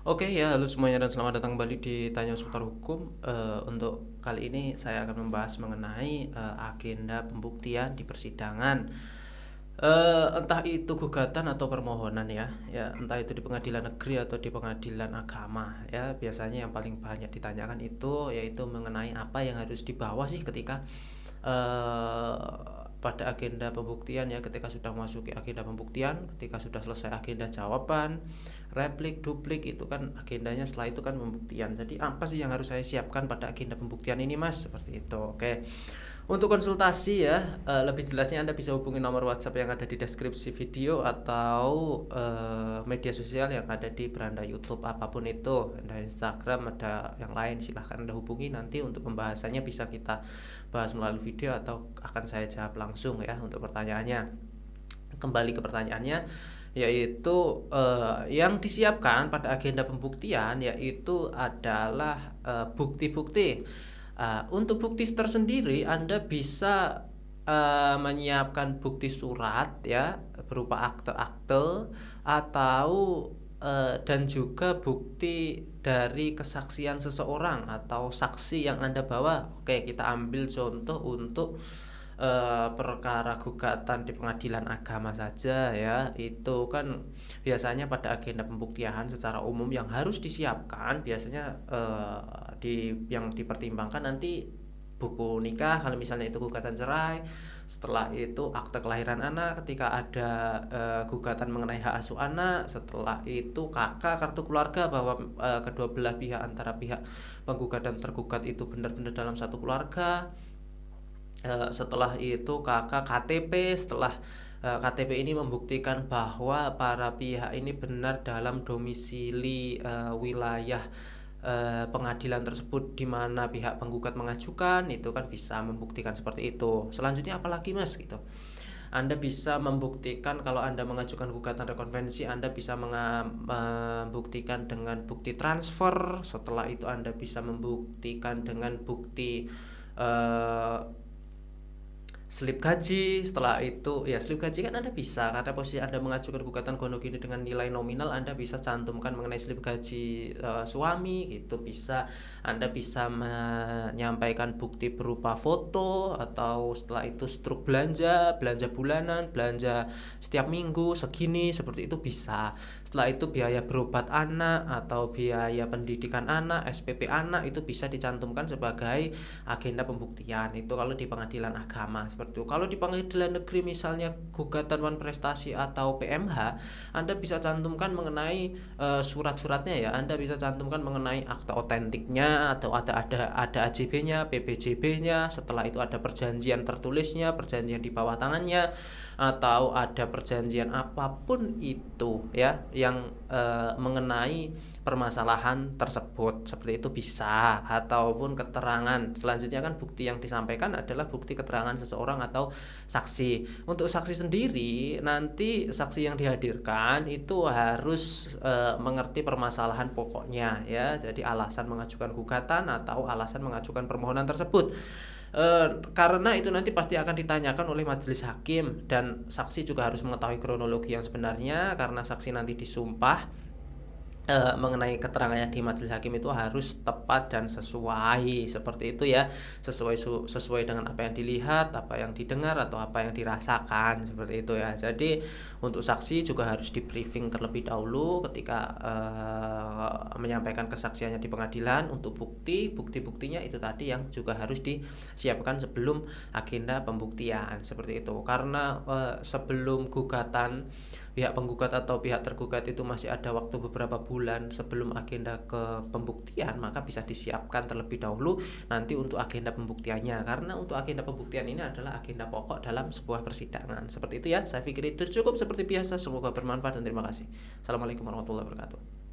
Oke ya, halo semuanya dan selamat datang kembali di Tanya Seputar Hukum. Untuk kali ini saya akan membahas mengenai agenda pembuktian di persidangan. Entah itu gugatan atau permohonan ya, entah itu di pengadilan negeri atau di pengadilan agama ya. Biasanya yang paling banyak ditanyakan itu yaitu mengenai apa yang harus dibawa sih ketika pada agenda pembuktian ya, ketika sudah memasuki agenda pembuktian, ketika sudah selesai agenda jawaban, replik, duplik itu kan agendanya setelah itu kan pembuktian. Jadi apa sih yang harus saya siapkan pada agenda pembuktian ini Mas? Seperti itu. Oke. Untuk konsultasi ya, lebih jelasnya Anda bisa hubungi nomor WhatsApp yang ada di deskripsi video atau media sosial yang ada di beranda YouTube apapun itu. Ada Instagram, ada yang lain, silahkan Anda hubungi nanti untuk pembahasannya bisa kita bahas melalui video atau akan saya jawab langsung ya untuk pertanyaannya. Kembali ke pertanyaannya, yaitu yang disiapkan pada agenda pembuktian yaitu adalah bukti-bukti. Untuk bukti tersendiri Anda bisa menyiapkan bukti surat ya berupa akte-akte atau dan juga bukti dari kesaksian seseorang atau saksi yang Anda bawa. Oke, kita ambil contoh untuk perkara gugatan di pengadilan agama saja ya. Itu kan biasanya pada agenda pembuktian secara umum yang harus disiapkan biasanya yang dipertimbangkan nanti buku nikah kalau misalnya itu gugatan cerai, setelah itu akte kelahiran anak ketika ada gugatan mengenai hak asuh anak, setelah itu kakak kartu keluarga bahwa kedua belah pihak antara pihak penggugat dan tergugat itu benar-benar dalam satu keluarga. Setelah itu kakak KTP, setelah KTP ini membuktikan bahwa para pihak ini benar dalam domisili wilayah pengadilan tersebut di mana pihak penggugat mengajukan, itu kan bisa membuktikan seperti itu. Selanjutnya apalagi Mas gitu. Anda bisa membuktikan kalau Anda mengajukan gugatan rekonvensi, Anda bisa membuktikan dengan bukti transfer. Setelah itu Anda bisa membuktikan dengan bukti slip gaji. Setelah itu ya slip gaji kan Anda bisa, karena posisi Anda mengajukan gugatan gonogini dengan nilai nominal, Anda bisa cantumkan mengenai slip gaji suami gitu. Bisa Anda bisa menyampaikan bukti berupa foto, atau setelah itu struk belanja bulanan, belanja setiap minggu segini, seperti itu bisa. Setelah itu biaya berobat anak atau biaya pendidikan anak, SPP anak, itu bisa dicantumkan sebagai agenda pembuktian. Itu kalau di pengadilan agama seperti itu. Kalau di pengadilan negeri misalnya gugatan wan prestasi atau PMH, Anda bisa cantumkan mengenai surat-suratnya ya. Anda bisa cantumkan mengenai akta otentiknya, atau ada AJB-nya, PPJB-nya. Setelah itu ada perjanjian tertulisnya, perjanjian di bawah tangannya, atau ada perjanjian apapun itu ya yang mengenai permasalahan tersebut, seperti itu bisa. Ataupun keterangan selanjutnya kan bukti yang disampaikan adalah bukti keterangan seseorang atau saksi. Untuk saksi sendiri nanti saksi yang dihadirkan itu harus mengerti permasalahan pokoknya ya, jadi alasan mengajukan gugatan atau alasan mengajukan permohonan tersebut. Karena itu nanti pasti akan ditanyakan oleh majelis hakim, dan saksi juga harus mengetahui kronologi yang sebenarnya karena saksi nanti disumpah. Mengenai keterangannya di majelis hakim itu harus tepat dan sesuai, seperti itu ya, sesuai dengan apa yang dilihat, apa yang didengar, atau apa yang dirasakan, seperti itu ya. Jadi untuk saksi juga harus di briefing terlebih dahulu ketika menyampaikan kesaksiannya di pengadilan. Untuk bukti-buktinya itu tadi yang juga harus disiapkan sebelum agenda pembuktian, seperti itu. Karena sebelum gugatan, pihak penggugat atau pihak tergugat itu masih ada waktu beberapa bulan sebelum agenda ke pembuktian, maka bisa disiapkan terlebih dahulu nanti untuk agenda pembuktiannya, karena untuk agenda pembuktian ini adalah agenda pokok dalam sebuah persidangan. Seperti itu ya, saya pikir itu cukup seperti biasa. Semoga bermanfaat dan terima kasih. Assalamualaikum warahmatullahi wabarakatuh.